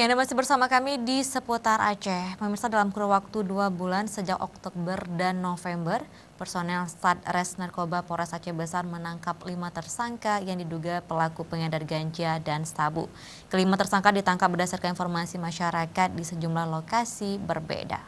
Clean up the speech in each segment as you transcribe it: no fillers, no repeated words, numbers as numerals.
Ya, Anda masih bersama kami di seputar Aceh. Pemirsa, dalam kurun waktu 2 bulan sejak Oktober dan November, personel Satres Narkoba Polres Aceh Besar menangkap 5 tersangka yang diduga pelaku pengedar ganja dan sabu. Kelima tersangka ditangkap berdasarkan informasi masyarakat di sejumlah lokasi berbeda.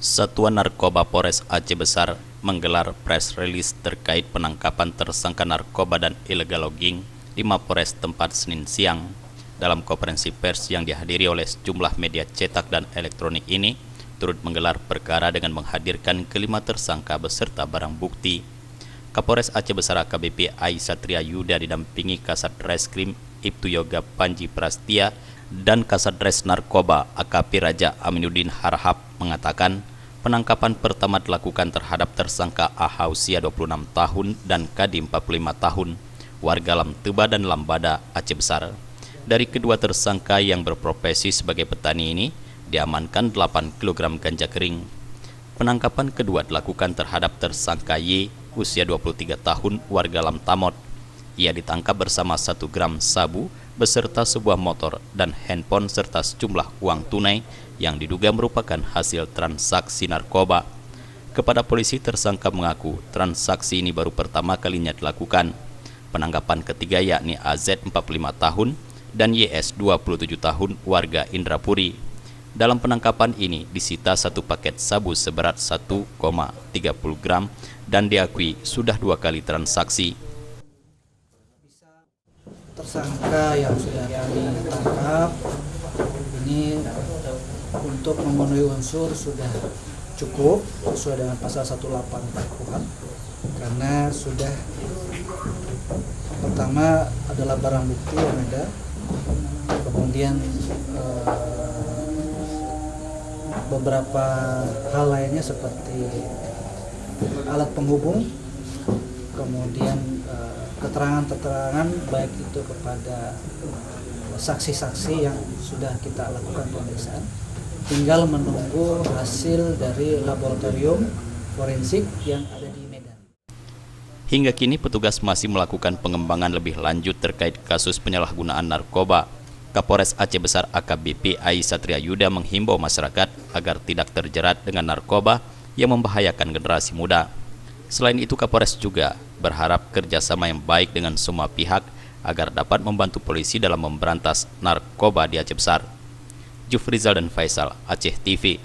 Satuan Narkoba Polres Aceh Besar menggelar press release terkait penangkapan tersangka narkoba dan illegal logging di Mapores tempat Senin siang. Dalam konferensi pers yang dihadiri oleh sejumlah media cetak dan elektronik ini, turut menggelar perkara dengan menghadirkan kelima tersangka beserta barang bukti. Kapolres Aceh Besar AKBP Ai Satria Yuda didampingi Kasat Reskrim Ibtu Yoga Panji Prastia dan Kasat Res Narkoba AKP Raja Aminuddin Harhab mengatakan penangkapan pertama dilakukan terhadap tersangka AH usia 26 tahun dan KD 45 tahun, warga Lam Teba dan Lambada, Aceh Besar. Dari kedua tersangka yang berprofesi sebagai petani ini, diamankan 8 kg ganja kering. Penangkapan kedua dilakukan terhadap tersangka Y, usia 23 tahun, warga Lam Tamot. Ia ditangkap bersama 1 gram sabu beserta sebuah motor dan handphone serta sejumlah uang tunai yang diduga merupakan hasil transaksi narkoba. Kepada polisi, tersangka mengaku transaksi ini baru pertama kalinya dilakukan. Penangkapan ketiga yakni AZ 45 tahun dan YS 27 tahun warga Indrapuri. Dalam penangkapan ini disita 1 paket sabu seberat 1,30 gram dan diakui sudah 2 kali transaksi. Tersangka yang sudah kami tangkap ini untuk memenuhi unsur sudah cukup sesuai dengan pasal 184 KUHP, karena sudah pertama adalah barang bukti yang ada, kemudian beberapa hal lainnya seperti alat penghubung, kemudian keterangan-keterangan baik itu kepada saksi-saksi yang sudah kita lakukan pemeriksaan, tinggal menunggu hasil dari laboratorium forensik yang ada di Medan. Hingga kini petugas masih melakukan pengembangan lebih lanjut terkait kasus penyalahgunaan narkoba. Kapolres Aceh Besar AKBP Ai Satria Yuda menghimbau masyarakat agar tidak terjerat dengan narkoba yang membahayakan generasi muda. Selain itu, Kapolres juga berharap kerjasama yang baik dengan semua pihak agar dapat membantu polisi dalam memberantas narkoba di Aceh Besar. Jufrizal dan Faisal, Aceh TV.